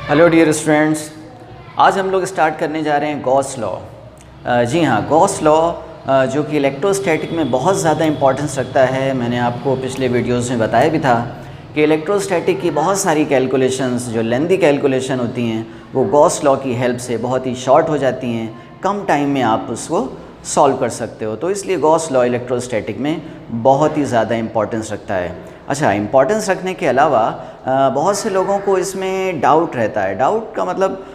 Hello dear students, आज हम लोग स्टार्ट करने जा रहे हैं गॉस लॉ। जी हाँ, गॉस लॉ जो कि इलेक्ट्रोस्टैटिक में बहुत ज़्यादा इंपॉर्टेंस रखता है। मैंने आपको पिछले वीडियोस में बताया भी था कि इलेक्ट्रोस्टैटिक की बहुत सारी कैलकुलेशंस, जो लेंदी कैलकुलेशन होती हैं, वो गॉस लॉ की हेल्प से बहुत ही शॉर्ट हो जाती हैं। कम टाइम में आप उसको सॉल्व कर सकते हो। तो इसलिए गॉस लॉ इलेक्ट्रोस्टैटिक में बहुत ही ज़्यादा इंपॉर्टेंस रखता है। अच्छा, इंपॉर्टेंस रखने के अलावा बहुत से लोगों को इसमें डाउट रहता है। डाउट का मतलब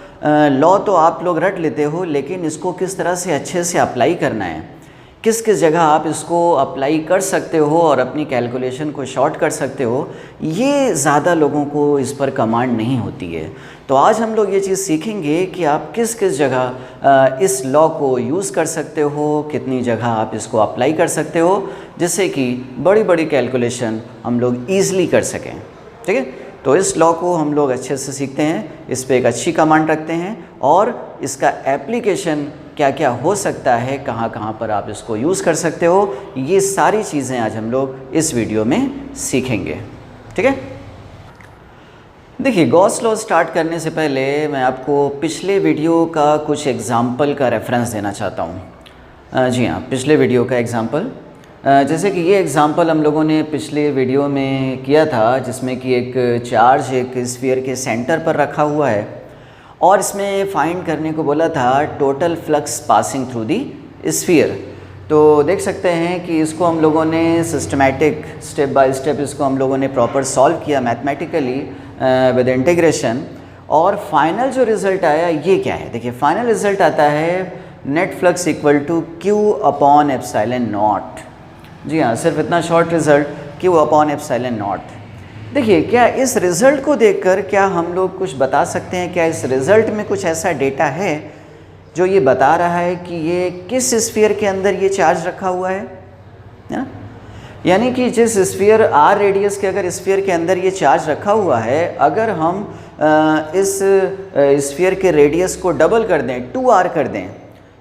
लॉ तो आप लोग रट लेते हो, लेकिन इसको किस तरह से अच्छे से अप्लाई करना है, किस किस जगह आप इसको अप्लाई कर सकते हो और अपनी कैलकुलेशन को शॉर्ट कर सकते हो, ये ज़्यादा लोगों को इस पर कमांड नहीं होती है। तो आज हम लोग ये चीज़ सीखेंगे कि आप किस किस जगह इस लॉ को यूज़ कर सकते हो, कितनी जगह आप इसको अप्लाई कर सकते हो, जिससे कि बड़ी बड़ी कैलकुलेशन हम लोग ईज़िली कर सकें। ठीक है, तो इस लॉ को हम लोग अच्छे से सीखते हैं, इस पे एक अच्छी कमांड रखते हैं और इसका एप्लीकेशन क्या क्या हो सकता है, कहाँ कहाँ पर आप इसको यूज़ कर सकते हो, ये सारी चीज़ें आज हम लोग इस वीडियो में सीखेंगे। ठीक है, देखिए, गॉस लॉ स्टार्ट करने से पहले मैं आपको पिछले वीडियो का कुछ एग्जाम्पल का रेफरेंस देना चाहता हूँ। जी हाँ, पिछले वीडियो का एग्जाम्पल, जैसे कि ये एग्ज़ाम्पल हम लोगों ने पिछले वीडियो में किया था, जिसमें कि एक चार्ज एक स्फीयर के सेंटर पर रखा हुआ है और इसमें फाइंड करने को बोला था total flux passing through the sphere. तो देख सकते हैं कि इसको हम लोगों ने सिस्टमैटिक स्टेप बाय स्टेप इसको हम लोगों ने प्रॉपर सॉल्व किया मैथमेटिकली विद इंटीग्रेशन, और फाइनल जो रिज़ल्ट आया ये क्या है। देखिए, फाइनल रिज़ल्ट आता है net flux equal to Q upon epsilon naught. जी हाँ, सिर्फ इतना short result, Q upon epsilon naught. देखिए, क्या इस रिज़ल्ट को देखकर क्या हम लोग कुछ बता सकते हैं? क्या इस रिज़ल्ट में कुछ ऐसा डेटा है जो ये बता रहा है कि ये किस स्फीयर के अंदर ये चार्ज रखा हुआ है ना? यानी कि जिस स्फीयर R रेडियस के अगर स्फीयर के अंदर ये चार्ज रखा हुआ है, अगर हम इस स्फीयर के रेडियस को डबल कर दें, 2R कर दें,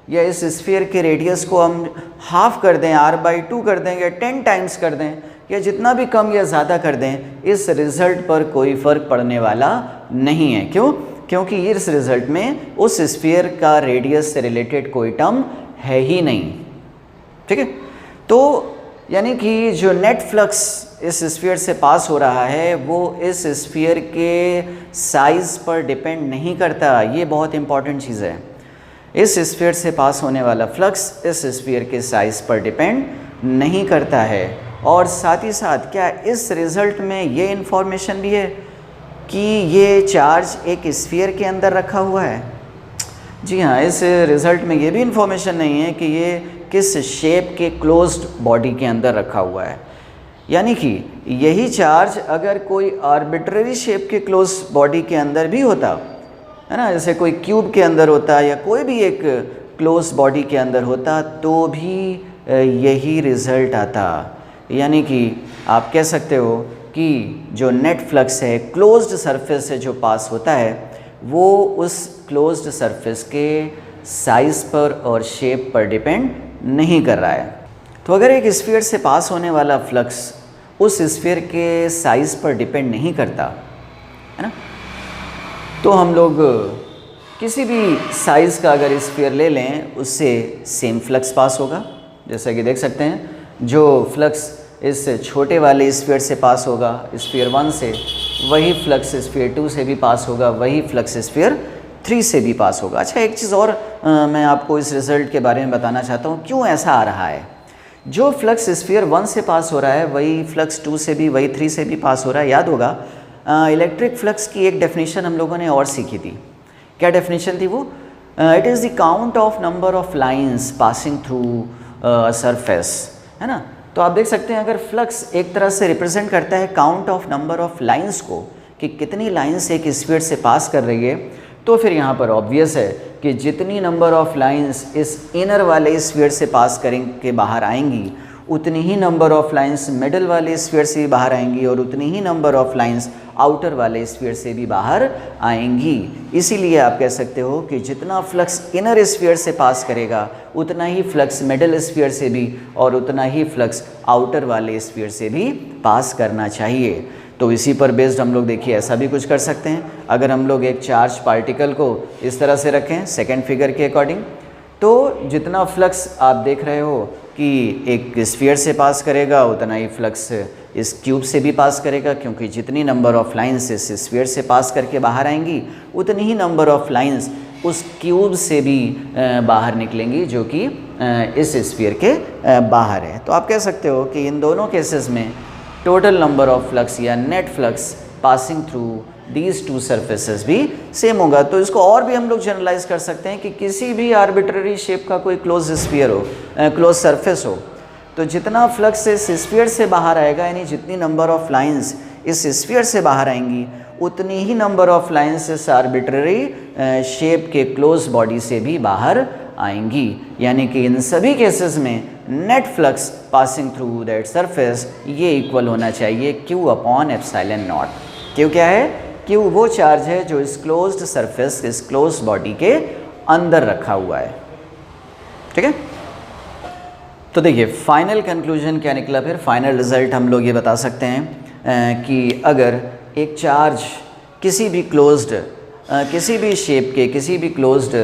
या इस स्फीयर के रेडियस को हम हाफ कर दें, R/2 कर दें, या 10 टाइम्स कर दें, या जितना भी कम या ज़्यादा कर दें, इस रिज़ल्ट पर कोई फ़र्क पड़ने वाला नहीं है। क्यों? क्योंकि इस रिज़ल्ट में उस स्फीयर का रेडियस से रिलेटेड कोई टर्म है ही नहीं। ठीक है, तो यानी कि जो नेट फ्लक्स इस स्फीयर से पास हो रहा है वो इस स्फीयर के साइज़ पर डिपेंड नहीं करता। ये बहुत इंपॉर्टेंट चीज़ है। इस स्फीयर से पास होने वाला फ्लक्स इस स्फीयर के साइज़ पर डिपेंड नहीं करता है। और साथ ही साथ क्या इस रिज़ल्ट में ये इन्फॉर्मेशन भी है कि ये चार्ज एक स्फीयर के अंदर रखा हुआ है? जी हाँ, इस रिज़ल्ट में ये भी इन्फॉर्मेशन नहीं है कि ये किस शेप के क्लोज्ड बॉडी के अंदर रखा हुआ है। यानी कि यही चार्ज अगर कोई आर्बिट्ररी शेप के क्लोज बॉडी के अंदर भी होता है ना, जैसे कोई क्यूब के अंदर होता या कोई भी एक क्लोज बॉडी के अंदर होता, तो भी यही रिज़ल्ट आता। यानी कि आप कह सकते हो कि जो नेट फ्लक्स है क्लोज्ड सरफेस से जो पास होता है, वो उस क्लोज्ड सरफेस के साइज़ पर और शेप पर डिपेंड नहीं कर रहा है। तो अगर एक स्फीयर से पास होने वाला फ्लक्स उस स्फीयर के साइज़ पर डिपेंड नहीं करता है ना, तो हम लोग किसी भी साइज़ का अगर स्फीयर ले लें, उससे सेम फ्लक्स पास होगा। जैसा कि देख सकते हैं, जो फ्लक्स इस छोटे वाले स्फीयर से पास होगा, स्फीयर 1 से, वही फ्लक्स स्फीयर 2 से भी पास होगा, वही फ्लक्स स्फीयर 3 से भी पास होगा। अच्छा, एक चीज़ और मैं आपको इस रिज़ल्ट के बारे में बताना चाहता हूँ, क्यों ऐसा आ रहा है। जो फ्लक्स स्फीयर 1 से पास हो रहा है, वही फ्लक्स 2 से भी, वही 3 से भी पास हो रहा है। याद होगा, इलेक्ट्रिक फ्लक्स की एक डेफिनेशन हम लोगों ने और सीखी थी। क्या डेफिनेशन थी वो? It is the count of number of lines passing through surface, है ना। तो आप देख सकते हैं, अगर फ्लक्स एक तरह से रिप्रेजेंट करता है count of number of lines को, कि कितनी लाइन्स एक स्फीयर से पास कर रही है, तो फिर यहाँ पर ऑब्वियस है कि जितनी नंबर ऑफ लाइन्स इस इनर वाले स्फीयर से पास करेंगे बाहर आएंगी, उतनी ही नंबर ऑफ लाइन्स मिडल वाले स्फीयर से भी बाहर आएंगी, और उतनी ही नंबर ऑफ लाइन्स आउटर वाले स्फीयर से भी बाहर आएंगी। इसीलिए आप कह सकते हो कि जितना फ्लक्स इनर स्फीयर से पास करेगा, उतना ही फ्लक्स मिडल स्फीयर से भी और उतना ही फ्लक्स आउटर वाले स्फीयर से भी पास करना चाहिए। तो इसी पर बेस्ड हम लोग देखिए ऐसा भी कुछ कर सकते हैं। अगर हम लोग एक चार्ज पार्टिकल को इस तरह से रखें सेकेंड फिगर के अकॉर्डिंग, तो जितना फ्लक्स आप देख रहे हो कि एक स्फीयर से पास करेगा उतना ही फ्लक्स इस क्यूब से भी पास करेगा, क्योंकि जितनी नंबर ऑफ लाइंस इस स्फीयर से पास करके बाहर आएंगी उतनी ही नंबर ऑफ लाइंस उस क्यूब से भी बाहर निकलेंगी जो कि इस स्फीयर के बाहर है। तो आप कह सकते हो कि इन दोनों केसेस में टोटल नंबर ऑफ फ्लक्स या net flux passing through these two surfaces भी सेम होगा। तो इसको और भी हम लोग जनरलाइज कर सकते हैं कि किसी भी आर्बिट्ररी शेप का कोई क्लोज स्फीयर हो, क्लोज सरफेस हो, तो जितना फ्लक्स इस स्फीयर से बाहर आएगा, यानी जितनी नंबर ऑफ लाइंस इस स्फीयर से बाहर आएंगी उतनी ही नंबर ऑफ लाइंस इस आर्बिट्ररी शेप के क्लोज बॉडी से भी बाहर आएंगी। यानी कि इन सभी केसेस में net flux passing through that surface ये इक्वल होना चाहिए Q upon epsilon not. Q क्या है? Q वो चार्ज है जो इस क्लोज्ड सरफेस, इस क्लोज बॉडी के अंदर रखा हुआ है। ठीक है, तो देखिए फाइनल कंक्लूजन क्या निकला, फिर फाइनल रिजल्ट हम लोग ये बता सकते हैं कि अगर एक चार्ज किसी भी क्लोज्ड किसी भी शेप के किसी भी क्लोज्ड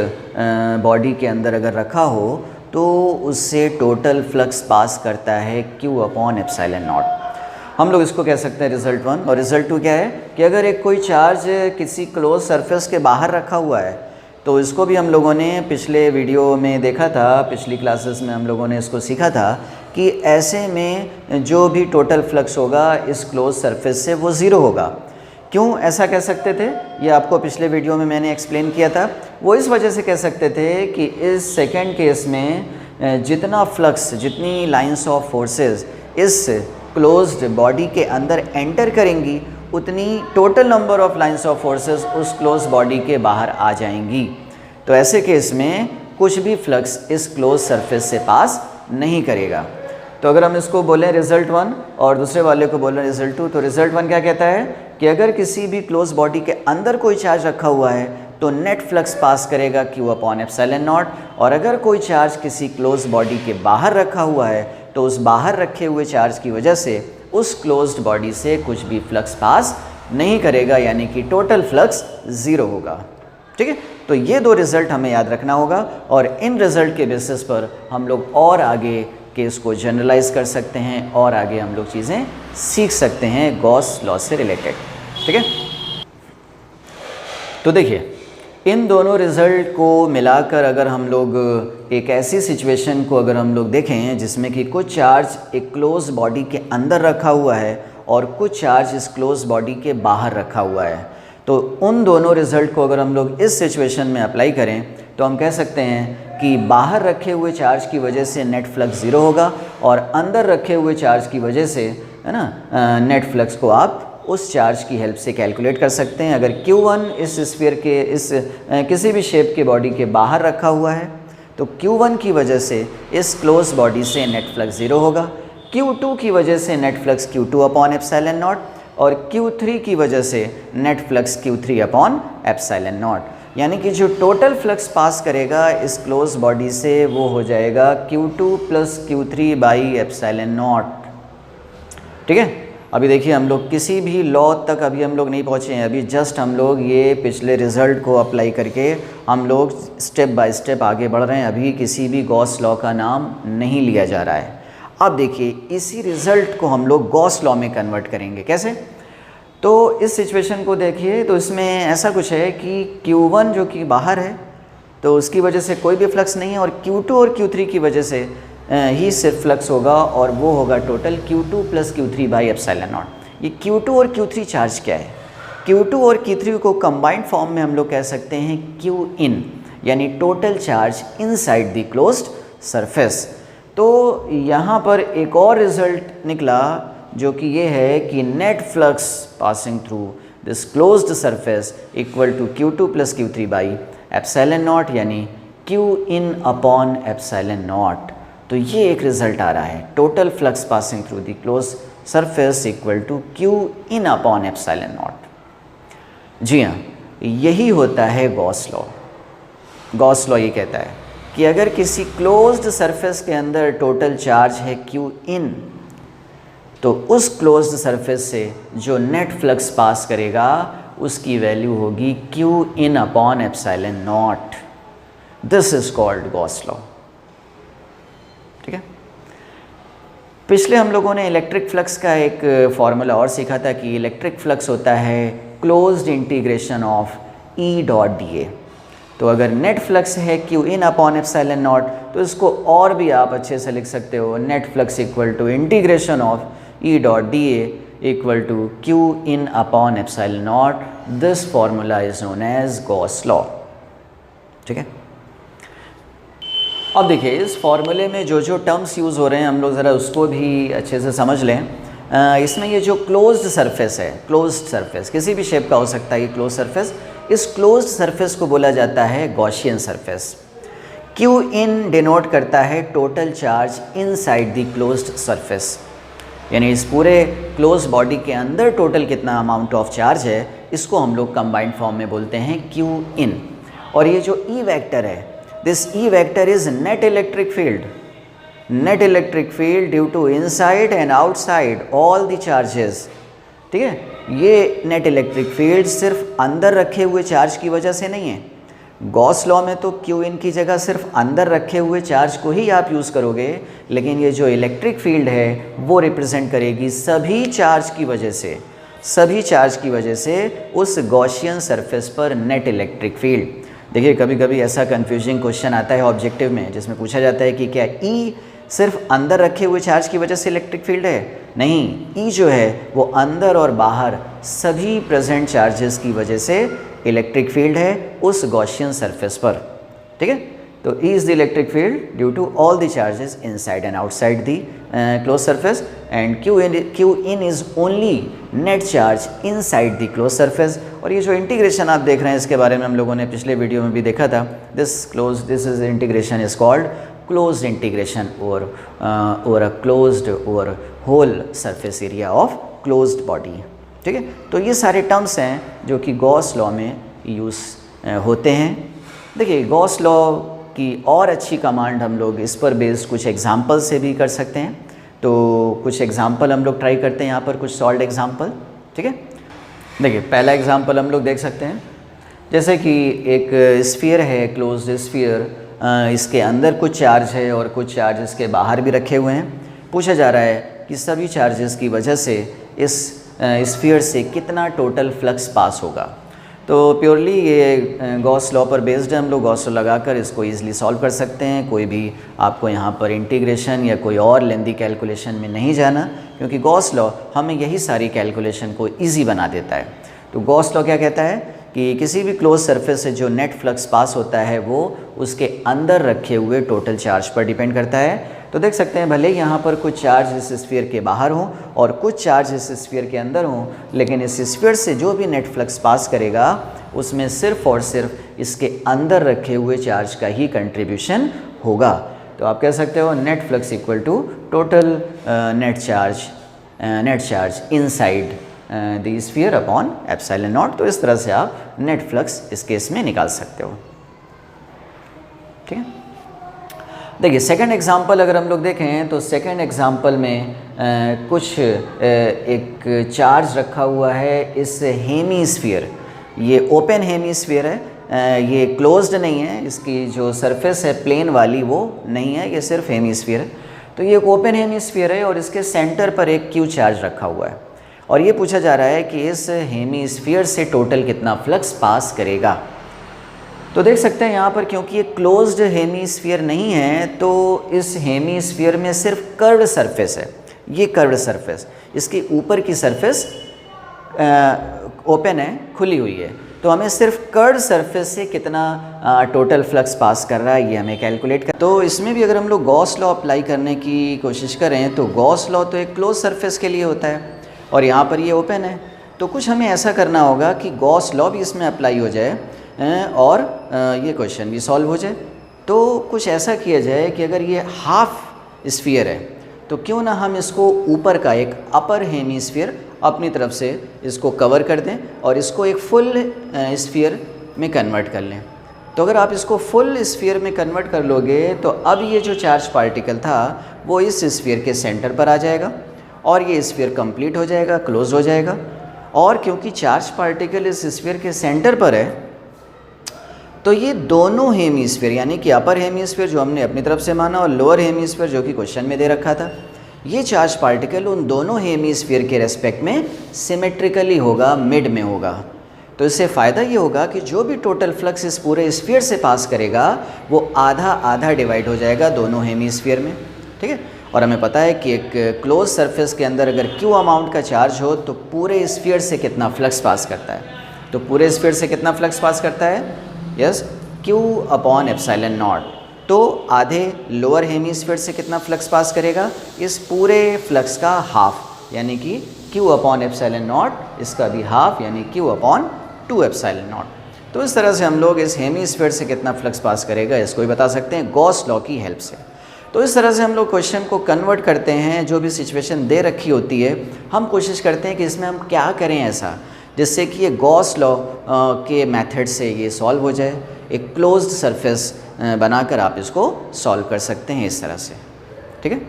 बॉडी के अंदर अगर रखा हो तो उससे टोटल फ्लक्स पास करता है Q अपॉन एप्सिलॉन नॉट। हम लोग इसको कह सकते हैं रिजल्ट 1। और रिजल्ट 2 क्या है कि अगर एक कोई चार्ज किसी क्लोज सरफेस के बाहर रखा हुआ है, तो इसको भी हम लोगों ने पिछले वीडियो में देखा था, पिछली क्लासेस में हम लोगों ने इसको सीखा था कि ऐसे में जो भी टोटल फ्लक्स होगा इस क्लोज सरफेस से वो ज़ीरो होगा। क्यों ऐसा कह सकते थे, ये आपको पिछले वीडियो में मैंने एक्सप्लेन किया था। वो इस वजह से कह सकते थे कि इस सेकेंड केस में जितना फ्लक्स, जितनी लाइंस ऑफ फोर्सेस इस क्लोज्ड बॉडी के अंदर एंटर करेंगी उतनी total number of lines of forces उस क्लोज बॉडी के बाहर आ जाएंगी। तो ऐसे केस में कुछ भी फ्लक्स इस क्लोज सरफेस से पास नहीं करेगा। तो अगर हम इसको बोलें रिजल्ट 1 और दूसरे वाले को बोलें रिजल्ट 2, तो रिजल्ट 1 क्या कहता है कि अगर किसी भी क्लोज बॉडी के अंदर कोई चार्ज रखा हुआ है तो नेट फ्लक्स पास करेगा Q अपॉन एप्सिलॉन नॉट, और अगर कोई चार्ज किसी क्लोज बॉडी के बाहर रखा हुआ है तो उस बाहर रखे हुए चार्ज की वजह से उस क्लोज्ड बॉडी से कुछ भी फ्लक्स पास नहीं करेगा, यानी कि टोटल फ्लक्स ज़ीरो होगा। ठीक है, तो ये दो रिज़ल्ट हमें याद रखना होगा और इन रिज़ल्ट के बेसिस पर हम लोग और आगे केस को जनरलाइज कर सकते हैं और आगे हम लोग चीज़ें सीख सकते हैं गॉस लॉ से रिलेटेड। ठीक है, तो देखिए इन दोनों रिज़ल्ट को मिलाकर अगर हम लोग एक ऐसी सिचुएशन को अगर हम लोग देखें जिसमें कि कुछ चार्ज एक क्लोज बॉडी के अंदर रखा हुआ है और कुछ चार्ज इस क्लोज बॉडी के बाहर रखा हुआ है, तो उन दोनों रिज़ल्ट को अगर हम लोग इस सिचुएशन में अप्लाई करें तो हम कह सकते हैं कि बाहर रखे हुए चार्ज की वजह से नेट फ्लक्स ज़ीरो होगा और अंदर रखे हुए चार्ज की वजह से, है ना, नेट फ्लक्स को आप उस चार्ज की हेल्प से कैलकुलेट कर सकते हैं। अगर Q1 इस स्फीयर के इस किसी भी शेप के बॉडी के बाहर रखा हुआ है तो Q1 की वजह से इस क्लोज बॉडी से नेट फ्लक्स ज़ीरो होगा, Q2 की वजह से net flux Q2 upon epsilon not और Q3 की वजह से net flux Q3 upon epsilon naught. यानी कि जो टोटल फ्लक्स पास करेगा इस क्लोज बॉडी से वो हो जाएगा Q2 plus Q3 by epsilon not. ठीक है, अभी देखिए हम लोग किसी भी लॉ तक अभी हम लोग नहीं पहुँचे हैं, अभी जस्ट हम लोग ये पिछले रिज़ल्ट को अप्लाई करके हम लोग स्टेप बाय स्टेप आगे बढ़ रहे हैं। अभी किसी भी गॉस लॉ का नाम नहीं लिया जा रहा है। अब देखिए इसी रिज़ल्ट को हम लोग गॉस लॉ में कन्वर्ट करेंगे। कैसे? तो इस सिचुएशन को देखिए, तो इसमें ऐसा कुछ है कि Q1 जो कि बाहर है तो उसकी वजह से कोई भी फ्लक्स नहीं है और Q2 और Q3 की वजह से ही सिर्फ फ्लक्स होगा और वो होगा total Q2 plus Q3 by epsilon not. ये Q2 और Q3 चार्ज क्या है? Q2 और Q3 को कंबाइंड फॉर्म में हम लोग कह सकते हैं Q इन, यानी total charge inside the closed surface. तो यहाँ पर एक और रिज़ल्ट निकला जो कि ये है कि net flux passing through this closed surface equal to Q2 plus Q3 by epsilon naught, यानी Q in upon epsilon naught. तो ये एक रिज़ल्ट आ रहा है, total flux passing through the close surface equal to Q in upon epsilon naught. जी हाँ, यही होता है गॉस लॉ। गॉस लॉ ये कहता है कि अगर किसी क्लोज्ड सरफेस के अंदर टोटल चार्ज है Q इन, तो उस क्लोज्ड सरफेस से जो नेट फ्लक्स पास करेगा उसकी वैल्यू होगी Q in upon epsilon naught. This is called Gauss law. ठीक है, पिछले हम लोगों ने इलेक्ट्रिक फ्लक्स का एक फॉर्मूला और सीखा था कि इलेक्ट्रिक फ्लक्स होता है closed integration of E dot D ए। तो अगर नेट फ्लक्स है Q in upon epsilon naught, तो इसको और भी आप अच्छे से लिख सकते हो, net flux equal to integration of E dot D A equal to Q in upon epsilon naught. This formula is known as Gauss law. ठीक है, अब देखिए इस फॉर्मूले में जो जो टर्म्स यूज़ हो रहे हैं हम लोग ज़रा उसको भी अच्छे से समझ लें। इसमें ये जो क्लोज्ड सरफेस है, क्लोज्ड सरफेस किसी भी शेप का हो सकता है, ये क्लोज सरफेस, इस क्लोज्ड सरफेस को बोला जाता है गॉसियन सरफेस। Q इन डिनोट करता है total charge inside the closed surface, यानी इस पूरे क्लोज बॉडी के अंदर टोटल कितना अमाउंट ऑफ चार्ज है, इसको हम लोग कंबाइंड फॉर्म में बोलते हैं Q इन। और ये जो E वेक्टर है, this E vector is net electric field, net electric field due to inside and outside all the charges. ठीक है, ये नेट इलेक्ट्रिक फील्ड सिर्फ अंदर रखे हुए चार्ज की वजह से नहीं है। गॉस लॉ में तो Q इन की जगह सिर्फ अंदर रखे हुए चार्ज को ही आप यूज़ करोगे, लेकिन ये जो इलेक्ट्रिक फील्ड है वो रिप्रेजेंट करेगी सभी चार्ज की वजह से, सभी चार्ज की वजह से उस गॉसियन सरफेस पर नेट इलेक्ट्रिक फील्ड। देखिए कभी कभी ऐसा कंफ्यूजिंग क्वेश्चन आता है ऑब्जेक्टिव में जिसमें पूछा जाता है कि क्या E सिर्फ अंदर रखे हुए चार्ज की वजह से इलेक्ट्रिक फील्ड है? नहीं, E जो है वो अंदर और बाहर सभी प्रेजेंट चार्जेस की वजह से इलेक्ट्रिक फील्ड है उस गॉसियन सरफेस पर। ठीक है, तो E is the electric field due to all the charges inside and outside the close surface, and Q in is only net charge inside the close surface. और ये जो integration आप देख रहे हैं इसके बारे में हम लोगों ने पिछले वीडियो में भी देखा था। This is integration is called closed integration और अ क्लोज्ड और whole surface area of closed body. ठीक है, तो ये सारे टर्म्स हैं जो कि गॉस लॉ में यूज़ होते हैं। देखिए गॉस लॉ की और अच्छी कमांड हम लोग इस पर बेस्ड कुछ एग्जाम्पल से भी कर सकते हैं। तो कुछ एग्जाम्पल हम लोग ट्राई करते हैं यहाँ पर, कुछ सॉल्व्ड एग्जाम्पल। ठीक है, देखिए पहला एग्जाम्पल हम लोग देख सकते हैं, जैसे कि एक स्फीयर है, क्लोज्ड स्फीयर, इसके अंदर कुछ चार्ज है और कुछ चार्ज इसके बाहर भी रखे हुए हैं। पूछा जा रहा है कि सभी चार्जेस की वजह से इस स्फीयर से कितना टोटल फ्लक्स पास होगा। तो प्योरली ये गॉस लॉ पर बेस्ड है, हम लोग गॉस लॉ लगाकर इसको ईजिली सॉल्व कर सकते हैं। कोई भी आपको यहाँ पर इंटीग्रेशन या कोई और लेंदी कैलकुलेशन में नहीं जाना, क्योंकि गॉस लॉ हमें यही सारी कैलकुलेशन को ईजी बना देता है। तो गॉस लॉ क्या कहता है कि किसी भी क्लोज सरफेस से जो नेट फ्लक्स पास होता है वो उसके अंदर रखे हुए टोटल चार्ज पर डिपेंड करता है। तो देख सकते हैं भले यहाँ पर कुछ चार्ज इस स्फीयर के बाहर हों और कुछ चार्ज इस स्फीयर के अंदर हों, लेकिन इस स्फीयर से जो भी नेट फ्लक्स पास करेगा उसमें सिर्फ और सिर्फ इसके अंदर रखे हुए चार्ज का ही कंट्रीब्यूशन होगा। तो आप कह सकते हो net flux equal to total net charge inside the sphere upon epsilon naught. तो इस तरह से आप नेट फ्लक्स इस केस में निकाल सकते हो। ठीक है, देखिए सेकंड एग्जांपल अगर हम लोग देखें तो सेकंड एग्जांपल में कुछ एक चार्ज रखा हुआ है इस हेमीस्फीयर, ये ओपन हेमीस्फीयर है, ये क्लोज्ड नहीं है, इसकी जो सरफेस है प्लेन वाली वो नहीं है, ये सिर्फ हेमीस्फीयर है। तो ये एक ओपन हेमीस्फीयर है और इसके सेंटर पर एक Q चार्ज रखा हुआ है और ये पूछा जा रहा है कि इस हेमीस्फीयर से टोटल कितना फ्लक्स पास करेगा। तो देख सकते हैं यहाँ पर क्योंकि ये क्लोज्ड हेमीस्फीयर नहीं है तो इस हेमीस्फीयर में सिर्फ कर्व्ड सरफेस है, ये कर्व्ड सरफेस, इसकी ऊपर की सरफेस ओपन है, खुली हुई है। तो हमें सिर्फ कर्व्ड सरफेस से कितना टोटल फ्लक्स पास कर रहा है ये हमें कैलकुलेट कर। तो इसमें भी अगर हम लोग गॉस लॉ अप्लाई करने की कोशिश करें तो गॉस लॉ तो एक क्लोज सरफेस के लिए होता है और यहाँ पर ये ओपन है। तो कुछ हमें ऐसा करना होगा कि गॉस लॉ भी इसमें अप्लाई हो जाए और ये क्वेश्चन भी सॉल्व हो जाए। तो कुछ ऐसा किया जाए कि अगर ये हाफ स्फीयर है तो क्यों ना हम इसको ऊपर का एक अपर हेमीस्फीयर अपनी तरफ से इसको कवर कर दें और इसको एक फुल स्फीयर में कन्वर्ट कर लें। तो अगर आप इसको फुल स्फीयर में कन्वर्ट कर लोगे तो अब ये जो चार्ज पार्टिकल था वो इस स्फीयर के सेंटर पर आ जाएगा और ये स्फीयर कंप्लीट हो जाएगा, क्लोज हो जाएगा। और क्योंकि चार्ज पार्टिकल इस स्फीयर के सेंटर पर है, तो ये दोनों हेमीस्फीयर यानी कि अपर हेमीस्फीयर जो हमने अपनी तरफ से माना और लोअर हेमीस्फीयर जो कि क्वेश्चन में दे रखा था, ये चार्ज पार्टिकल उन दोनों हेमीस्फीयर के रेस्पेक्ट में सिमेट्रिकली होगा, मिड में होगा। तो इससे फ़ायदा ये होगा कि जो भी टोटल फ्लक्स इस पूरे स्फीयर से पास करेगा वो आधा आधा डिवाइड हो जाएगा दोनों हेमीस्फीयर में, ठीक है। और हमें पता है कि एक क्लोज सरफेस के अंदर अगर Q अमाउंट का चार्ज हो तो पूरे स्फीयर से कितना फ्लक्स पास करता है, तो पूरे स्फीयर से कितना फ्लक्स पास करता है, यस, Q/ε0। तो आधे लोअर हेमीस्फीयर से कितना फ्लक्स पास करेगा, इस पूरे फ्लक्स का हाफ यानी कि Q/ε0, इसका भी हाफ यानी Q/2ε0। तो इस तरह से हम लोग इस हेमीस्फीयर से कितना फ्लक्स पास करेगा इसको भी बता सकते हैं गॉस लॉ की हेल्प से। तो इस तरह से हम लोग क्वेश्चन को कन्वर्ट करते हैं, जो भी सिचुएशन दे रखी होती है हम कोशिश करते हैं कि इसमें हम क्या करें ऐसा जिससे कि ये गॉस लॉ के मेथड से ये सॉल्व हो जाए। एक क्लोज्ड सरफेस बनाकर आप इसको सॉल्व कर सकते हैं इस तरह से, ठीक है।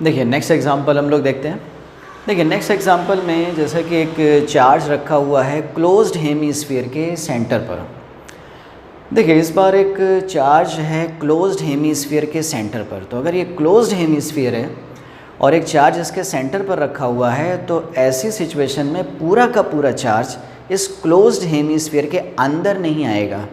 देखिए नेक्स्ट एग्जांपल हम लोग देखते हैं। देखिए नेक्स्ट एग्जांपल में जैसे कि एक चार्ज रखा हुआ है क्लोज्ड हेमीस्फीयर के सेंटर पर। देखिए इस बार एक चार्ज है क्लोज्ड हेमीस्फीयर के सेंटर पर। तो अगर ये क्लोज्ड हेमीस्फीयर है और एक चार्ज इसके सेंटर पर रखा हुआ है तो ऐसी सिचुएशन में पूरा का पूरा चार्ज इस क्लोज्ड हेमीस्फीयर के अंदर नहीं आएगा,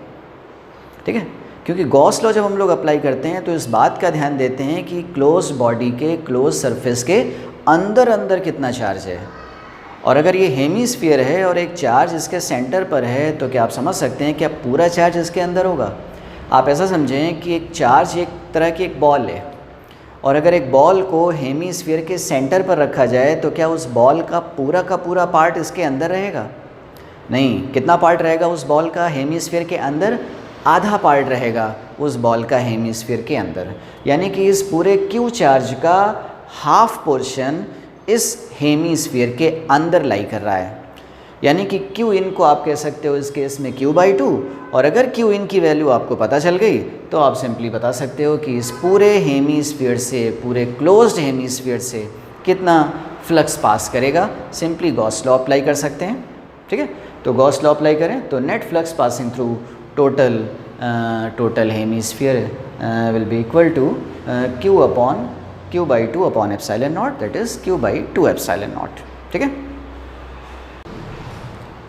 ठीक है। क्योंकि गॉस लॉ जब हम लोग अप्लाई करते हैं तो इस बात का ध्यान देते हैं कि क्लोज बॉडी के क्लोज सरफेस के अंदर अंदर कितना चार्ज है। और अगर ये हेमीस्फीयर है और एक चार्ज इसके सेंटर पर है तो क्या आप समझ सकते हैं कि अब पूरा चार्ज इसके अंदर होगा। आप ऐसा समझें कि एक चार्ज एक तरह की एक बॉल है और अगर एक बॉल को हेमीस्फीयर के सेंटर पर रखा जाए तो क्या उस बॉल का पूरा पार्ट इसके अंदर रहेगा? नहीं। कितना पार्ट रहेगा उस बॉल का हेमीस्फीयर के अंदर? आधा पार्ट रहेगा उस बॉल का हेमीस्फीयर के अंदर। यानी कि इस पूरे Q चार्ज का हाफ पोर्शन इस हेमीस्फीयर के अंदर लाई कर रहा है। यानी कि Q इन को आप कह सकते हो इस केस में Q/2। और अगर Q इन की वैल्यू आपको पता चल गई तो आप सिंपली बता सकते हो कि इस पूरे हेमीस्फीयर से, पूरे क्लोज्ड हेमीस्फीयर से कितना फ्लक्स पास करेगा। सिंपली गॉस लॉ अप्लाई कर सकते हैं, ठीक है। तो गॉस लॉ अप्लाई करें तो net flux passing through total hemisphere will be equal to Q/2/ε0, that is Q/2ε0, ठीक है।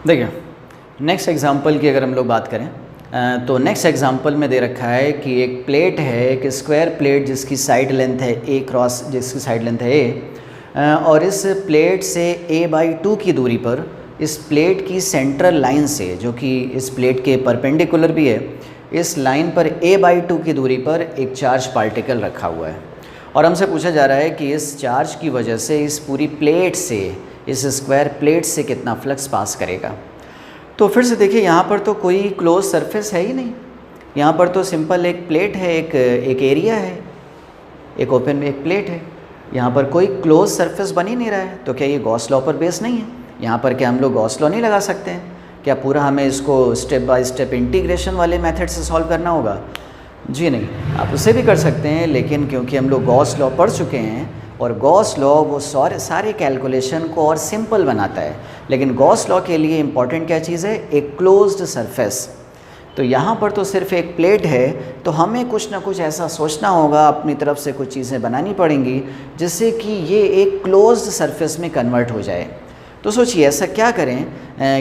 देखिए नेक्स्ट एग्जांपल की अगर हम लोग बात करें तो नेक्स्ट एग्जांपल में दे रखा है कि एक प्लेट है, एक स्क्वायर प्लेट जिसकी साइड लेंथ है A क्रॉस, जिसकी साइड लेंथ है A, और इस प्लेट से A/2 की दूरी पर इस प्लेट की सेंट्रल लाइन से, जो कि इस प्लेट के परपेंडिकुलर भी है, इस लाइन पर A/2 की दूरी पर एक चार्ज पार्टिकल रखा हुआ है। और हमसे पूछा जा रहा है कि इस चार्ज की वजह से इस पूरी प्लेट से, इस स्क्वायर प्लेट से कितना फ्लक्स पास करेगा। तो फिर से देखिए यहाँ पर तो कोई क्लोज सरफेस है ही नहीं, यहाँ पर तो सिंपल एक प्लेट है, एक एरिया है, एक ओपन में एक प्लेट है। यहाँ पर कोई क्लोज सरफेस बन ही नहीं रहा है। तो क्या ये गॉस लॉ पर बेस नहीं है? यहाँ पर क्या हम लोग गॉस लॉ नहीं लगा सकते हैं? क्या पूरा हमें इसको स्टेप बाय स्टेप इंटीग्रेशन वाले मेथड से सॉल्व करना होगा? जी नहीं, आप उसे भी कर सकते हैं, लेकिन क्योंकि हम लोग गॉस लॉ पढ़ चुके हैं और गॉस लॉ वो सारे कैलकुलेशन को और सिंपल बनाता है। लेकिन गॉस लॉ के लिए इम्पॉर्टेंट क्या चीज़ है? एक क्लोज्ड सरफेस। तो यहाँ पर तो सिर्फ एक प्लेट है, तो हमें कुछ ना कुछ ऐसा सोचना होगा, अपनी तरफ से कुछ चीज़ें बनानी पड़ेंगी जिससे कि ये एक क्लोज्ड सरफेस में कन्वर्ट हो जाए। तो सोचिए ऐसा क्या करें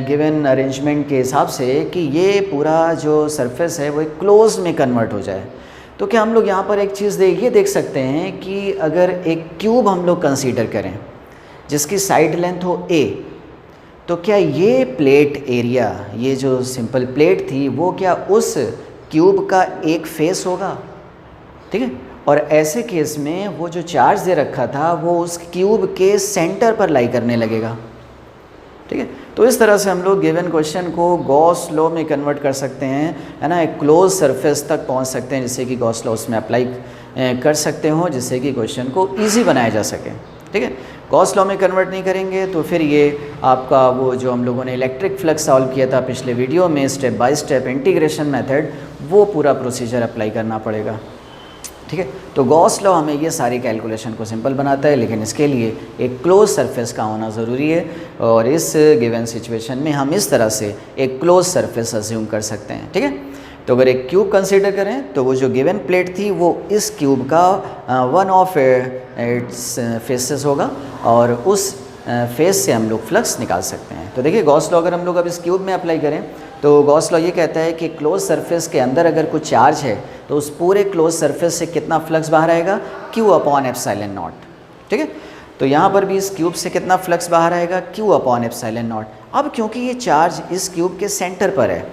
गिवन अरेंजमेंट के हिसाब से कि ये पूरा जो सरफेस है वो एक क्लोज में कन्वर्ट हो जाए। तो क्या हम लोग यहाँ पर एक चीज़ ये देख सकते हैं कि अगर एक क्यूब हम लोग कंसीडर करें जिसकी साइड लेंथ हो A, तो क्या ये प्लेट एरिया, ये जो सिंपल प्लेट थी, वो क्या उस क्यूब का एक फेस होगा? ठीक है। और ऐसे केस में वो जो चार्ज दे रखा था वो उस क्यूब के सेंटर पर लाई करने लगेगा, ठीक है। तो इस तरह से हम लोग गिवन क्वेश्चन को गॉस लॉ में कन्वर्ट कर सकते हैं, है ना। एक क्लोज सरफेस तक पहुंच सकते हैं जिससे कि गॉस लॉ उसमें अप्लाई कर सकते हो, जिससे कि क्वेश्चन को इजी बनाया जा सके, ठीक है। गॉस लॉ में कन्वर्ट नहीं करेंगे तो फिर ये आपका वो जो हम लोगों ने इलेक्ट्रिक फ्लक्स सॉल्व किया था पिछले वीडियो में, step by step integration method, वो पूरा प्रोसीजर अप्लाई करना पड़ेगा। ठीक है। तो गॉस लॉ हमें ये सारी कैलकुलेशन को सिंपल बनाता है, लेकिन इसके लिए एक क्लोज सरफेस का होना ज़रूरी है, और इस गिवन सिचुएशन में हम इस तरह से एक क्लोज सरफेस अज्यूम कर सकते हैं। ठीक है। तो अगर एक क्यूब कंसीडर करें तो वो जो गिवन प्लेट थी वो इस क्यूब का वन ऑफ इट्स फेसेस होगा, और उस फेस से हम लोग फ्लक्स निकाल सकते हैं। तो देखिए गॉस लॉ अगर हम लोग अब इस क्यूब में अप्लाई करें तो गॉस लॉ ये कहता है कि क्लोज सरफेस के अंदर अगर कुछ चार्ज है तो उस पूरे क्लोज सरफेस से कितना फ्लक्स बाहर आएगा, Q अपॉन एप्सिलॉन नॉट। ठीक है। तो यहाँ पर भी इस क्यूब से कितना फ्लक्स बाहर आएगा, Q अपॉन एप्सिलॉन नॉट। अब क्योंकि ये चार्ज इस क्यूब के सेंटर पर है,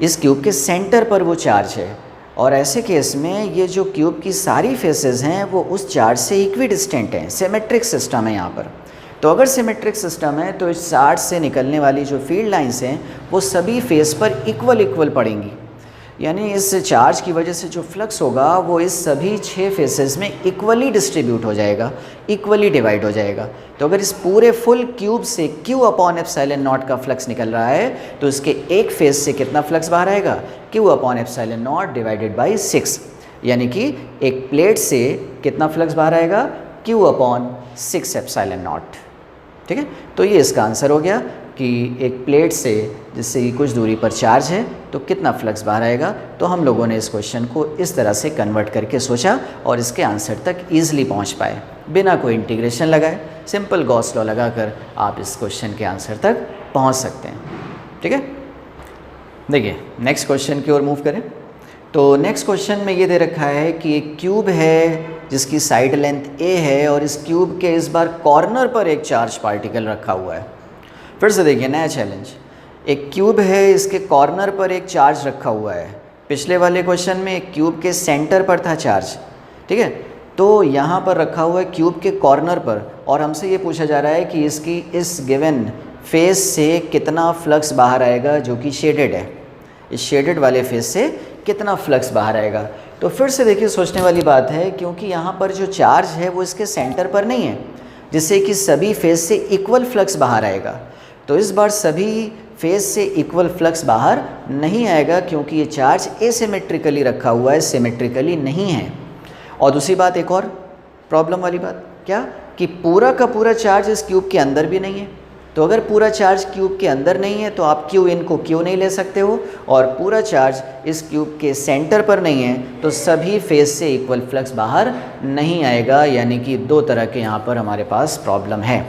इस क्यूब के सेंटर पर वो चार्ज है, और ऐसे केस में ये जो क्यूब की सारी फेसेस हैं वो उस चार्ज से इक्विडिस्टेंट हैं, सिमेट्रिक सिस्टम है यहाँ पर। तो अगर सिमेट्रिक सिस्टम है तो इस चार्ज से निकलने वाली जो फील्ड लाइंस हैं वो सभी फेस पर इक्वल पड़ेंगी, यानी इस चार्ज की वजह से जो फ्लक्स होगा वो इस सभी 6 फेसेस में इक्वली डिस्ट्रीब्यूट हो जाएगा, इक्वली डिवाइड हो जाएगा। तो अगर इस पूरे फुल क्यूब से Q अपॉन एप्सिलॉन नॉट का फ्लक्स निकल रहा है तो इसके एक फेस से कितना फ्लक्स बाहर आएगा, Q upon epsilon not divided by 6, यानी कि एक प्लेट से कितना फ्लक्स बाहर आएगा, Q अपॉन 6 एप्सिलॉन नॉट। ठीक है। तो ये इसका आंसर हो गया कि एक प्लेट से जिससे कि कुछ दूरी पर चार्ज है तो कितना फ्लक्स बाहर आएगा। तो हम लोगों ने इस क्वेश्चन को इस तरह से कन्वर्ट करके सोचा और इसके आंसर तक ईजिली पहुंच पाए बिना कोई इंटीग्रेशन लगाए। सिंपल गॉस लॉ लगाकर आप इस क्वेश्चन के आंसर तक पहुंच सकते हैं। ठीक है। देखिए नेक्स्ट क्वेश्चन की ओर मूव करें। तो नेक्स्ट क्वेश्चन में ये दे रखा है कि एक क्यूब है जिसकी साइड लेंथ a है, और इस क्यूब के इस बार कॉर्नर पर एक चार्ज पार्टिकल रखा हुआ है। फिर से देखिए नया चैलेंज, एक क्यूब है, इसके कॉर्नर पर एक चार्ज रखा हुआ है। पिछले वाले क्वेश्चन में एक क्यूब के सेंटर पर था चार्ज, ठीक है। तो यहाँ पर रखा हुआ है क्यूब के कॉर्नर पर, और हमसे ये पूछा जा रहा है कि इसकी इस गिवन फेस से कितना फ्लक्स बाहर आएगा जो कि शेडेड है, इस शेडेड वाले फेस से कितना फ्लक्स बाहर आएगा। तो फिर से देखिए सोचने वाली बात है, क्योंकि यहाँ पर जो चार्ज है वो इसके सेंटर पर नहीं है, जिससे कि सभी फेस से इक्वल फ्लक्स बाहर आएगा। तो इस बार सभी फेस से इक्वल फ्लक्स बाहर नहीं आएगा, क्योंकि ये चार्ज एसिमेट्रिकली रखा हुआ है, सिमेट्रिकली नहीं है। और दूसरी बात, एक और प्रॉब्लम वाली बात क्या, कि पूरा का पूरा चार्ज इस क्यूब के अंदर भी नहीं है। तो अगर पूरा चार्ज क्यूब के अंदर नहीं है तो आप क्यू इन को क्यू नहीं ले सकते हो, और पूरा चार्ज इस क्यूब के सेंटर पर नहीं है तो सभी फेस से इक्वल फ्लक्स बाहर नहीं आएगा। यानी कि दो तरह के यहाँ पर हमारे पास प्रॉब्लम है।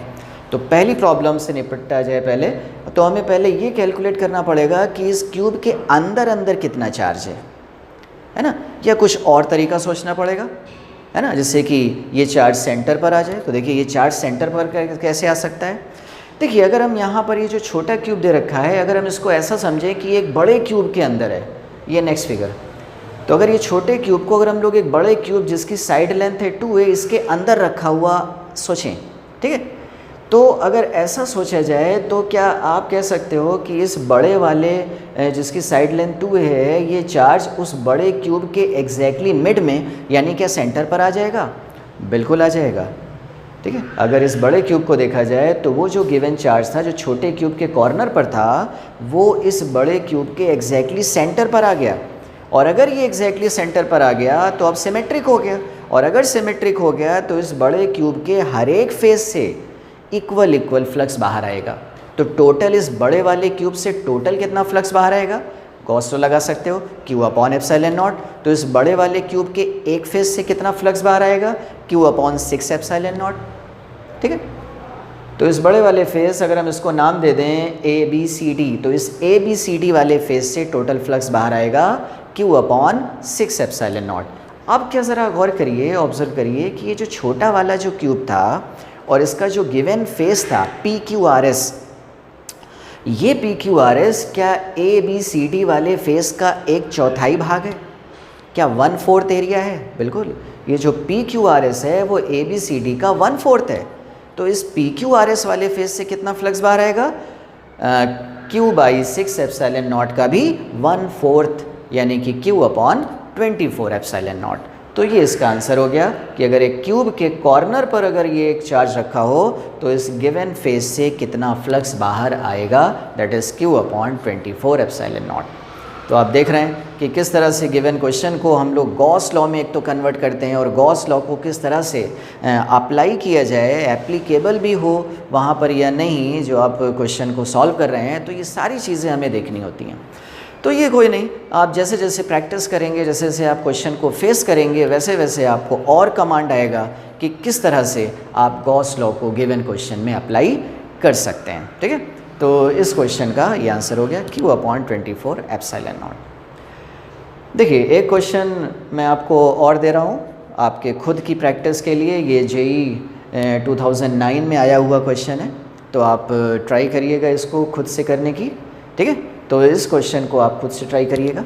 तो पहली प्रॉब्लम से निपटा जाए पहले, तो हमें पहले ये कैलकुलेट करना पड़ेगा कि इस क्यूब के अंदर अंदर कितना चार्ज है ना, या कुछ और तरीका सोचना पड़ेगा, है ना, जिससे कि ये चार्ज सेंटर पर आ जाए। तो देखिए ये चार्ज सेंटर पर कैसे आ सकता है। देखिए अगर हम यहाँ पर ये जो छोटा क्यूब दे रखा है, अगर हम इसको ऐसा समझें कि एक बड़े क्यूब के अंदर है, ये नेक्स्ट फिगर, तो अगर ये छोटे क्यूब को अगर हम लोग एक बड़े क्यूब जिसकी साइड लेंथ है 2 है, इसके अंदर रखा हुआ सोचें, ठीक है। तो अगर ऐसा सोचा जाए तो क्या आप कह सकते हो कि इस बड़े वाले जिसकी साइड लेंथ 2 है, ये चार्ज उस बड़े क्यूब के एग्जैक्टली मिड में, यानी क्या सेंटर पर आ जाएगा? बिल्कुल आ जाएगा, ठीक है। अगर इस बड़े क्यूब को देखा जाए तो वो जो गिवन चार्ज था जो छोटे क्यूब के कॉर्नर पर था, वो इस बड़े क्यूब के एग्जैक्टली सेंटर पर आ गया। और अगर ये एग्जैक्टली सेंटर पर आ गया तो अब सिमेट्रिक हो गया, और अगर सिमेट्रिक हो गया तो इस बड़े क्यूब के हर एक फेस से इक्वल फ्लक्स बाहर आएगा। तो टोटल इस बड़े वाले क्यूब से टोटल कितना फ्लक्स बाहर आएगा? गॉस लॉ लगा सकते हो, Q अपॉन एप्सिलॉन नॉट। तो इस बड़े वाले क्यूब के एक फेस से कितना फ्लक्स बाहर आएगा? Q अपॉन 6 एप्सिलॉन नॉट, ठीक है। तो इस बड़े वाले फेस अगर हम इसको नाम दे दें ABCD, तो इस ABCD वाले फेस से टोटल फ्लक्स बाहर आएगा Q अपॉन 6 एप्सिलॉन नॉट। अब क्या ज़रा गौर करिए, ऑब्जर्व करिए कि ये जो छोटा वाला जो क्यूब था और इसका जो गिवन फेस था PQRS, ये PQRS क्या ABCD वाले फेस का 1/4 भाग है? क्या 1/4 एरिया है? बिल्कुल, ये जो PQRS है वो ABCD का 1/4 है। तो इस PQRS वाले फेस से कितना फ्लक्स बाहर आएगा? Q/6 एप्सिलॉन नॉट का भी 1/4, यानी कि Q अपॉन 24 एप्सिलॉन नॉट। तो ये इसका आंसर हो गया कि अगर एक क्यूब के कॉर्नर पर अगर ये एक चार्ज रखा हो तो इस गिवन फेस से कितना फ्लक्स बाहर आएगा, that is Q upon 24 epsilon naught. तो आप देख रहे हैं कि किस तरह से गिवन क्वेश्चन को हम लोग गॉस लॉ में एक तो कन्वर्ट करते हैं और गॉस लॉ को किस तरह से अप्लाई किया जाए, एप्लीकेबल भी हो वहाँ पर या नहीं जो आप क्वेश्चन को सॉल्व कर रहे हैं, तो ये सारी चीज़ें हमें देखनी होती हैं। तो ये कोई नहीं, आप जैसे जैसे प्रैक्टिस करेंगे, जैसे जैसे आप क्वेश्चन को फेस करेंगे, वैसे वैसे आपको और कमांड आएगा कि किस तरह से आप गॉस लॉ को गिवन क्वेश्चन में अप्लाई कर सकते हैं। ठीक है, तो इस क्वेश्चन का ये आंसर हो गया Q/24 एप्सिलॉन नॉट। देखिए एक क्वेश्चन मैं आपको और दे रहा हूँ आपके खुद की प्रैक्टिस के लिए। ये JEE 2009 में आया हुआ क्वेश्चन है, तो आप ट्राई करिएगा इसको खुद से करने की। ठीक है, तो इस क्वेश्चन को आप खुद से ट्राई करिएगा।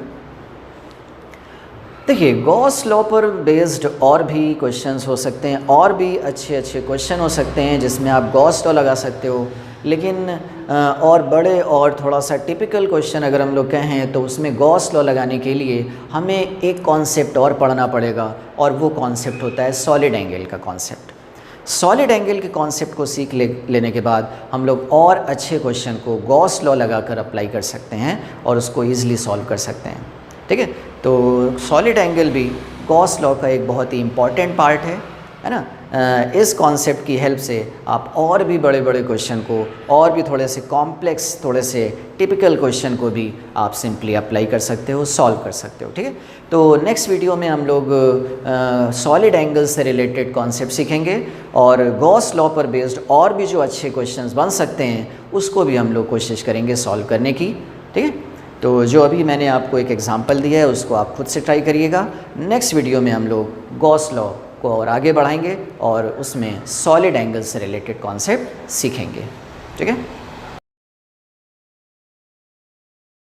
देखिए गॉस लॉ पर बेस्ड और भी क्वेश्चंस हो सकते हैं, और भी अच्छे अच्छे क्वेश्चन हो सकते हैं जिसमें आप गॉस लॉ लगा सकते हो, लेकिन और बड़े और थोड़ा सा टिपिकल क्वेश्चन अगर हम लोग कहें तो उसमें गॉस लॉ लगाने के लिए हमें एक कॉन्सेप्ट और पढ़ना पड़ेगा, और वो कॉन्सेप्ट होता है सॉलिड एंगल का कॉन्सेप्ट। सॉलिड एंगल के कॉन्सेप्ट को सीख लेने के बाद हम लोग और अच्छे क्वेश्चन को गॉस लॉ लगाकर अप्लाई कर सकते हैं और उसको ईजिली सॉल्व कर सकते हैं। ठीक है, तो सॉलिड एंगल भी गॉस लॉ का एक बहुत ही इम्पॉर्टेंट पार्ट है ना। इस कॉन्सेप्ट की हेल्प से आप और भी बड़े बड़े क्वेश्चन को, और भी थोड़े से कॉम्प्लेक्स, थोड़े से टिपिकल क्वेश्चन को भी आप सिंपली अप्लाई कर सकते हो, सॉल्व कर सकते हो। ठीक है, तो नेक्स्ट वीडियो में हम लोग सॉलिड एंगल से रिलेटेड कॉन्सेप्ट सीखेंगे, और गॉस लॉ पर बेस्ड और भी जो अच्छे क्वेश्चंस बन सकते हैं उसको भी हम लोग कोशिश करेंगे सॉल्व करने की। ठीक है, तो जो अभी मैंने आपको एक एग्जांपल दिया है उसको आप खुद से ट्राई करिएगा। नेक्स्ट वीडियो में हम लोग गॉस लॉ को और आगे बढ़ाएंगे और उसमें सॉलिड एंगल से रिलेटेड कॉन्सेप्ट सीखेंगे। ठीक है।